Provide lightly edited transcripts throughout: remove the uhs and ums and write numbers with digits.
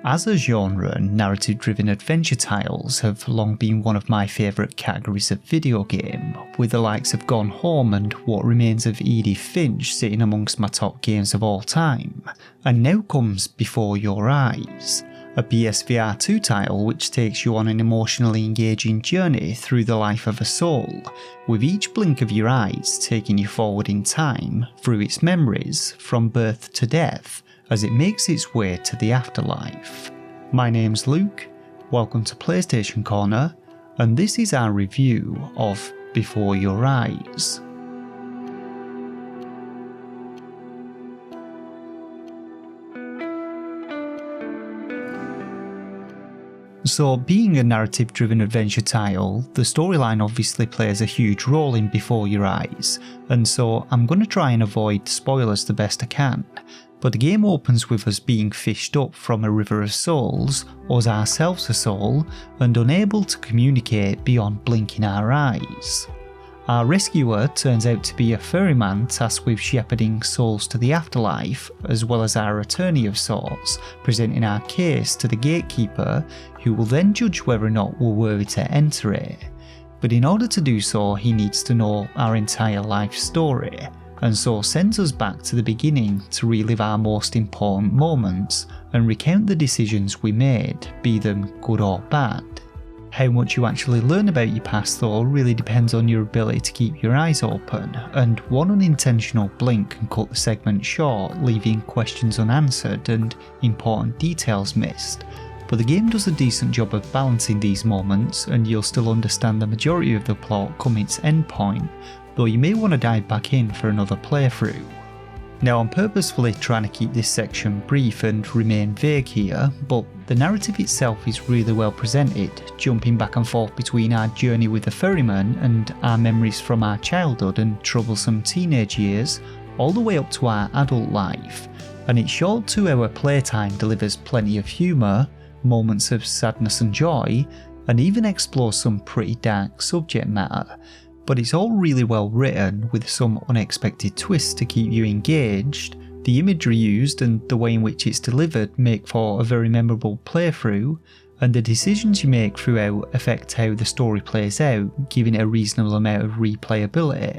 As a genre, narrative-driven adventure titles have long been one of my favourite categories of video game, with the likes of Gone Home and What Remains of Edith Finch sitting amongst my top games of all time. And now comes Before Your Eyes, a PSVR2 title which takes you on an emotionally engaging journey through the life of a soul, with each blink of your eyes taking you forward in time through its memories from birth to death, as it makes its way to the afterlife. My name's Luke, welcome to PlayStation Corner, and this is our review of Before Your Eyes. So, being a narrative-driven adventure title, the storyline obviously plays a huge role in Before Your Eyes, and so I'm going to try and avoid spoilers the best I can. But the game opens with us being fished up from a river of souls, us ourselves a soul, and unable to communicate beyond blinking our eyes. Our rescuer turns out to be a ferryman tasked with shepherding souls to the afterlife, as well as our attorney of sorts, presenting our case to the gatekeeper, who will then judge whether or not we're worthy to enter it. But in order to do so, he needs to know our entire life story, and so sends us back to the beginning to relive our most important moments and recount the decisions we made, be them good or bad. How much you actually learn about your past though really depends on your ability to keep your eyes open, and one unintentional blink can cut the segment short, leaving questions unanswered and important details missed. But the game does a decent job of balancing these moments, and you'll still understand the majority of the plot come its endpoint, though you may want to dive back in for another playthrough. Now, I'm purposefully trying to keep this section brief and remain vague here, but the narrative itself is really well presented, jumping back and forth between our journey with the ferryman and our memories from our childhood and troublesome teenage years, all the way up to our adult life, and its short 2-hour playtime delivers plenty of humour, moments of sadness and joy, and even explores some pretty dark subject matter. But it's all really well written, with some unexpected twists to keep you engaged. The imagery used and the way in which it's delivered make for a very memorable playthrough, and the decisions you make throughout affect how the story plays out, giving it a reasonable amount of replayability.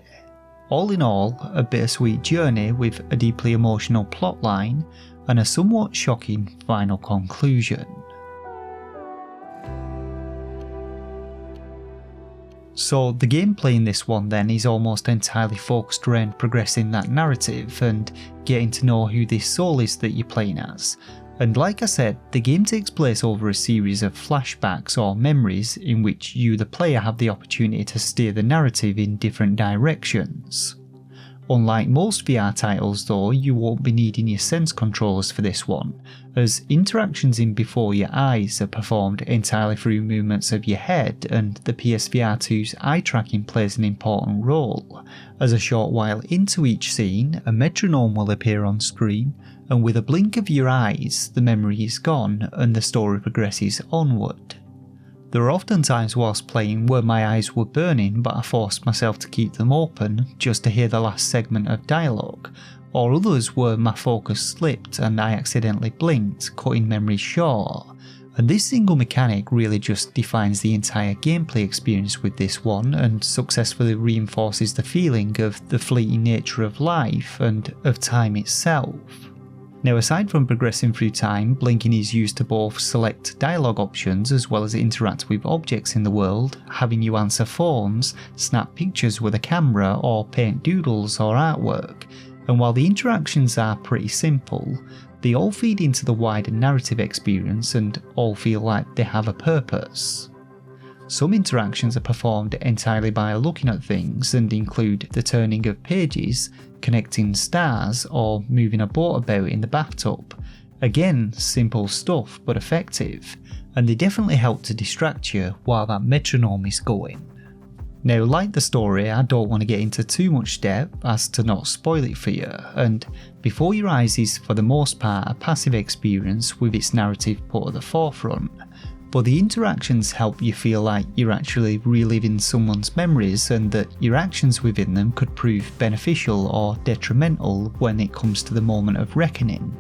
All in all, a bittersweet journey with a deeply emotional plotline and a somewhat shocking final conclusion. So the gameplay in this one then is almost entirely focused around progressing that narrative and getting to know who this soul is that you're playing as. And like I said, the game takes place over a series of flashbacks or memories in which you the player have the opportunity to steer the narrative in different directions. Unlike most VR titles though, you won't be needing your sense controllers for this one, as interactions in Before Your Eyes are performed entirely through movements of your head, and the PSVR2's eye tracking plays an important role, as a short while into each scene a metronome will appear on screen, and with a blink of your eyes the memory is gone and the story progresses onward. There are often times whilst playing where my eyes were burning but I forced myself to keep them open just to hear the last segment of dialogue, or others where my focus slipped and I accidentally blinked, cutting memories short. And this single mechanic really just defines the entire gameplay experience with this one, and successfully reinforces the feeling of the fleeting nature of life and of time itself. Now, aside from progressing through time, blinking is used to both select dialogue options as well as interact with objects in the world, having you answer phones, snap pictures with a camera, or paint doodles or artwork. And while the interactions are pretty simple, they all feed into the wider narrative experience and all feel like they have a purpose. Some interactions are performed entirely by looking at things and include the turning of pages, connecting stars, or moving a boat about in the bathtub. Again, simple stuff but effective, and they definitely help to distract you while that metronome is going. Now, like the story, I don't want to get into too much depth as to not spoil it for you, and Before Your Eyes is for the most part a passive experience with its narrative put at the forefront, but the interactions help you feel like you're actually reliving someone's memories and that your actions within them could prove beneficial or detrimental when it comes to the moment of reckoning.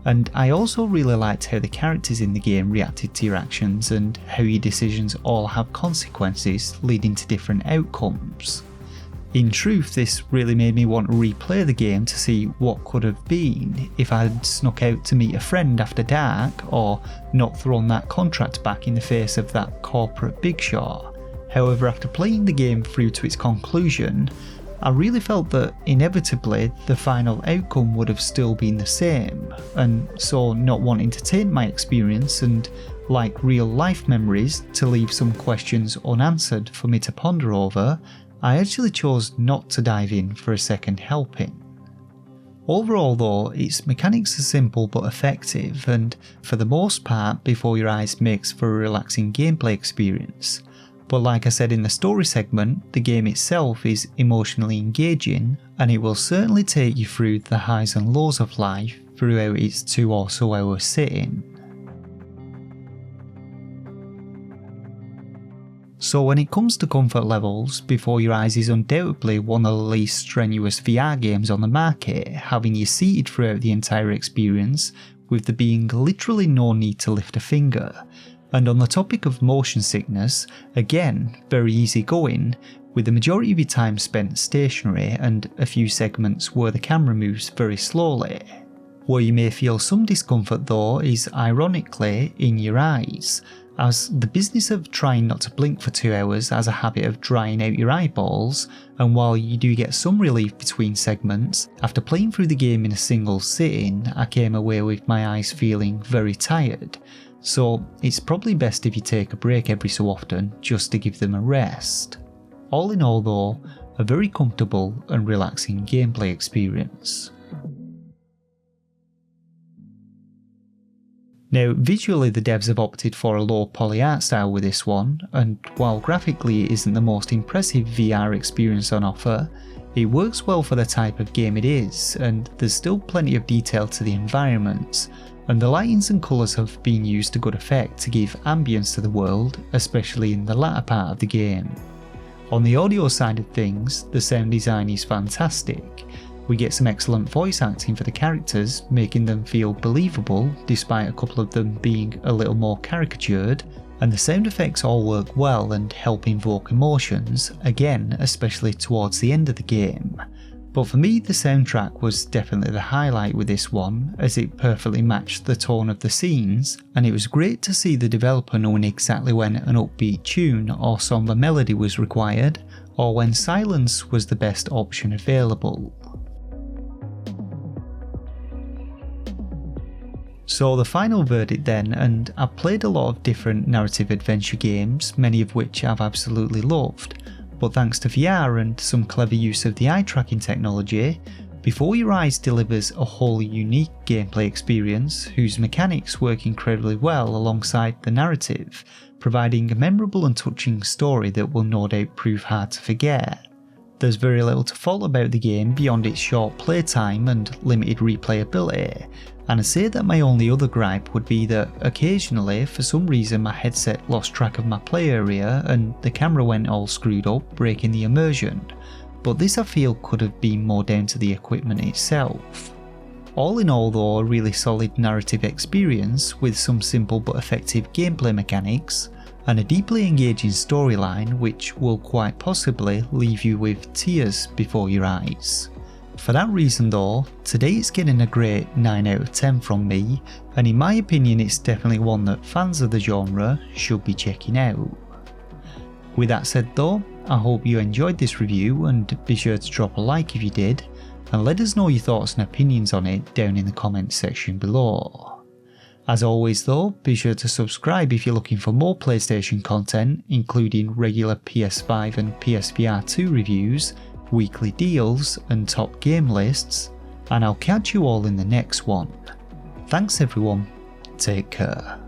And I also really liked how the characters in the game reacted to your actions and how your decisions all have consequences leading to different outcomes. In truth, this really made me want to replay the game to see what could have been if I had snuck out to meet a friend after dark or not thrown that contract back in the face of that corporate big shot. However, after playing the game through to its conclusion, I really felt that inevitably the final outcome would have still been the same, and so not wanting to taint my experience and, like real life memories, to leave some questions unanswered for me to ponder over, I actually chose not to dive in for a second helping. Overall though, its mechanics are simple but effective, and for the most part Before Your Eyes makes for a relaxing gameplay experience. But like I said in the story segment, the game itself is emotionally engaging, and it will certainly take you through the highs and lows of life throughout its 2 or so hour sitting. So when it comes to comfort levels, Before Your Eyes is undoubtedly one of the least strenuous VR games on the market, having you seated throughout the entire experience, with there being literally no need to lift a finger. And on the topic of motion sickness, again, very easy going, with the majority of your time spent stationary and a few segments where the camera moves very slowly. Where you may feel some discomfort though is ironically in your eyes, as the business of trying not to blink for 2 hours has a habit of drying out your eyeballs, and while you do get some relief between segments, after playing through the game in a single sitting, I came away with my eyes feeling very tired, so it's probably best if you take a break every so often just to give them a rest. All in all though, a very comfortable and relaxing gameplay experience. Now visually the devs have opted for a low poly art style with this one, and while graphically it isn't the most impressive VR experience on offer, it works well for the type of game it is, and there's still plenty of detail to the environments, and the lightings and colours have been used to good effect to give ambience to the world, especially in the latter part of the game. On the audio side of things, the sound design is fantastic. We get some excellent voice acting for the characters, making them feel believable despite a couple of them being a little more caricatured, and the sound effects all work well and help invoke emotions, again especially towards the end of the game. But for me the soundtrack was definitely the highlight with this one, as it perfectly matched the tone of the scenes, and it was great to see the developer knowing exactly when an upbeat tune or somber melody was required, or when silence was the best option available. So the final verdict then, and I've played a lot of different narrative adventure games, many of which I've absolutely loved, but thanks to VR and some clever use of the eye tracking technology, Before Your Eyes delivers a wholly unique gameplay experience whose mechanics work incredibly well alongside the narrative, providing a memorable and touching story that will no doubt prove hard to forget. There's very little to fault about the game beyond its short playtime and limited replayability, and I say that my only other gripe would be that occasionally for some reason my headset lost track of my play area and the camera went all screwed up, breaking the immersion, but this I feel could have been more down to the equipment itself. All in all though, a really solid narrative experience with some simple but effective gameplay mechanics, and a deeply engaging storyline which will quite possibly leave you with tears before your eyes. For that reason though, today it's getting a great 9 out of 10 from me, and in my opinion it's definitely one that fans of the genre should be checking out. With that said though, I hope you enjoyed this review, and be sure to drop a like if you did, and let us know your thoughts and opinions on it down in the comments section below. As always though, be sure to subscribe if you're looking for more PlayStation content, including regular PS5 and PSVR2 reviews, weekly deals and top game lists, and I'll catch you all in the next one. Thanks everyone, take care.